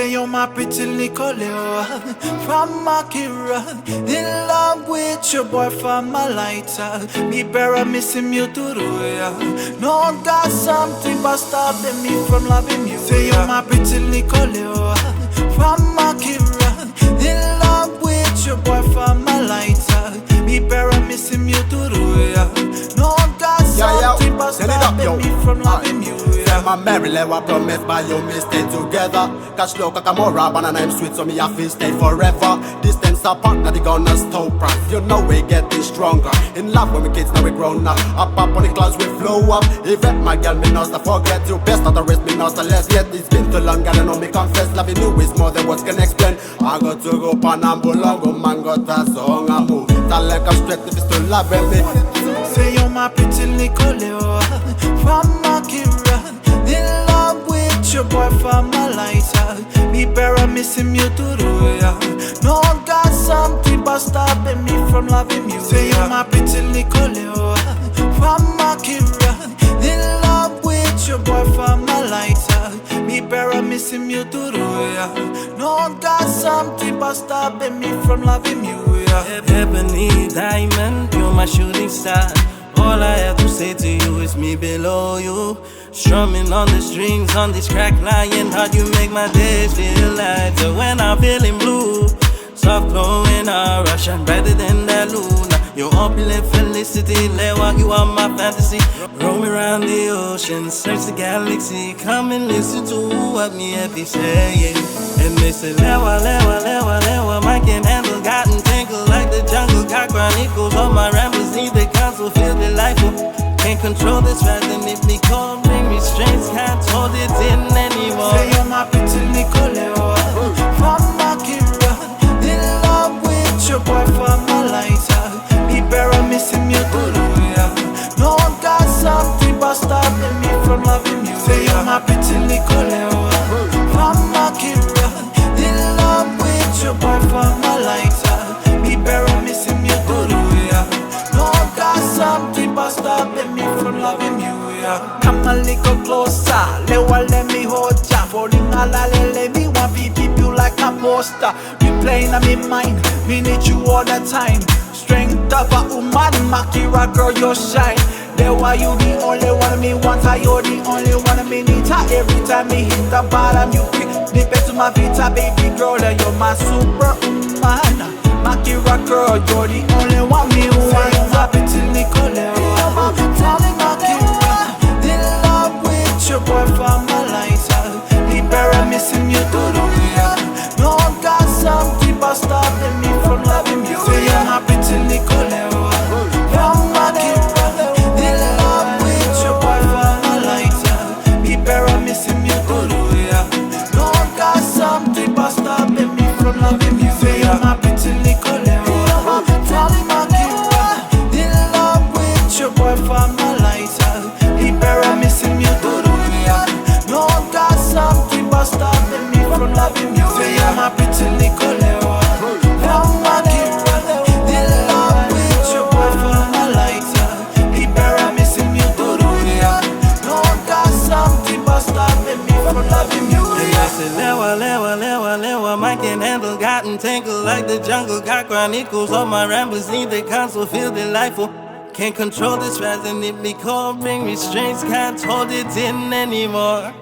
Say you're my pretty Nicoleo from Makira, in love with your boy from my lighter. Me better missing you to do ya. No got something but stopping me from loving you. Say you're my pretty Nicoleo from Makira, in love with your boy from my lighter. Me better missing you to do ya. No got something but stopping me from loving you. My Mary Lewa promise by you me stay together. Catch low kakamora banana I'm sweet so me I feel stay forever. Distance apart now they gonna stop price. You know we getting stronger. In love when we kids now we grown up. Up on the clouds we flow up. Even my girl me not to forget you best not the rest me not to less yet. It's been too long and I know me confess. Loving you is more than words can explain. I got to go panambulongo man got a song I move. Tell like I'm straight if it's still loving me. Say you're my pretty Nicoleo from Makira, in love with your boy from my lighter. Me better missing you to do ya. No got something but stopping me from loving you. Say you're my pretty Nicoleo from Makira, in love with your boy from my lighter. Me better missing you to do ya. No got something but stopping me from loving you. Ebony diamond, you're my shooting star. All I have to say to you is me below you. Strumming on the strings, on this crack lying hard, you make my days feel lighter. When I'm feeling blue, soft glowing aura, shine brighter than that luna. Your opulent felicity, Lewa, you are my fantasy. Roll me around the ocean, search the galaxy. Come and listen to what me happy saying. And they say, Lewa, Lewa, Lewa, Lewa, my can handle, gotten tangled like the jungle. Got chronicles on my rambles, need the council, feel delightful. Can't control this ride and make me cold, bring me strength, can't hold it in anymore. Say you're my pretty Nicoleo from Makira, in love with your boy from my lighter. Me better missing you to do ya. No got something but stopping me from loving you. Say you're my pretty Nicoleo from Makira, in love with your boy from my lighter. Me better missing you to do ya. No got something but stopping me from loving you. Come a little closer, let me hold ya. Falling all let me want to keep you like a poster. You playing on me mind, me need you all the time. Strength of a woman, Makira girl, you shine. That's why you the only one me want, you're the only one me need. Every time me hit the bottom, you pick dip into my vita, baby girl, you're my superwoman. Makira girl, you're the only one me want. My pretty Nicoleo from Makira, in love with your boy from my lighter. Me better missing you to do ya. No got something but stopping me from loving you. Say you're my pretty Nicoleo from Makira, in love with your boy from my lighter. Me better missing you to do ya. No got something but stopping me from loving you. Say you're my pretty Nicoleo from Makira, in love with your boy from my lighter. Me better missing you to do ya. No got something but stopping me from loving you. Say you're my pretty Nicoleo from Makira, in love with your boy from my lighter. Me better missing you to do ya. No got something but stopping me from loving you. I said, Lewa, Lewa, Lewa, Lewa, my can handle, gotten tangled like the jungle. Got chronicles on my rambles, need the console, feel delightful. Can't control this rise and it me cold, bring me strength, can't hold it in anymore.